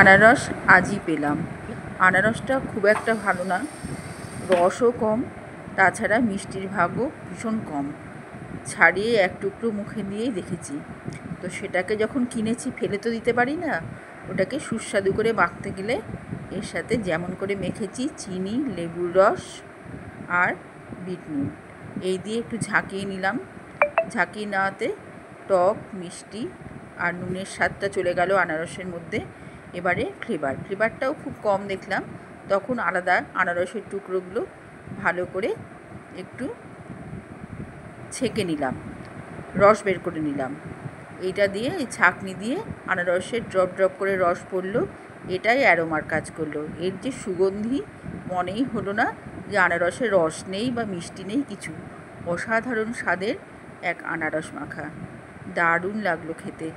আনারস আজই পেলাম। আনারসটা খুব একটা ভালো না, রসও কম, তাছাড়া মিষ্টির ভাগও ভীষণ কম। ছাড়িয়ে এক টুকরো মুখে দিয়েই দেখেছি, তো সেটাকে যখন কিনেছি ফেলে তো দিতে পারি না, ওটাকে সুস্বাদু করে মাখতে গেলে এর সাথে যেমন করে মেখেছি চিনি, লেবুর রস আর বিট নুন, এই দিয়ে একটু ঝাঁকিয়ে নিলাম। ঝাঁকিয়ে নেওয়াতে টক, মিষ্টি আর নুনের স্বাদটা চলে গেল আনারসের মধ্যে। এবারে ফ্লেভারটাও খুব কম দেখলাম, তখন আলাদা আনারসের টুকরোগুলো ভালো করে একটু ছেঁকে নিলাম, রস বের করে নিলাম। এইটা দিয়ে এই ছাঁকনি দিয়ে আনারসের ড্রপ ড্রপ করে রস পড়লো, এটাই অ্যারোমার কাজ করলো। এর যে সুগন্ধি, মনেই হলো না যে আনারসের রস নেই বা মিষ্টি নেই কিছু। অসাধারণ স্বাদের এক আনারস মাখা, দারুণ লাগলো খেতে।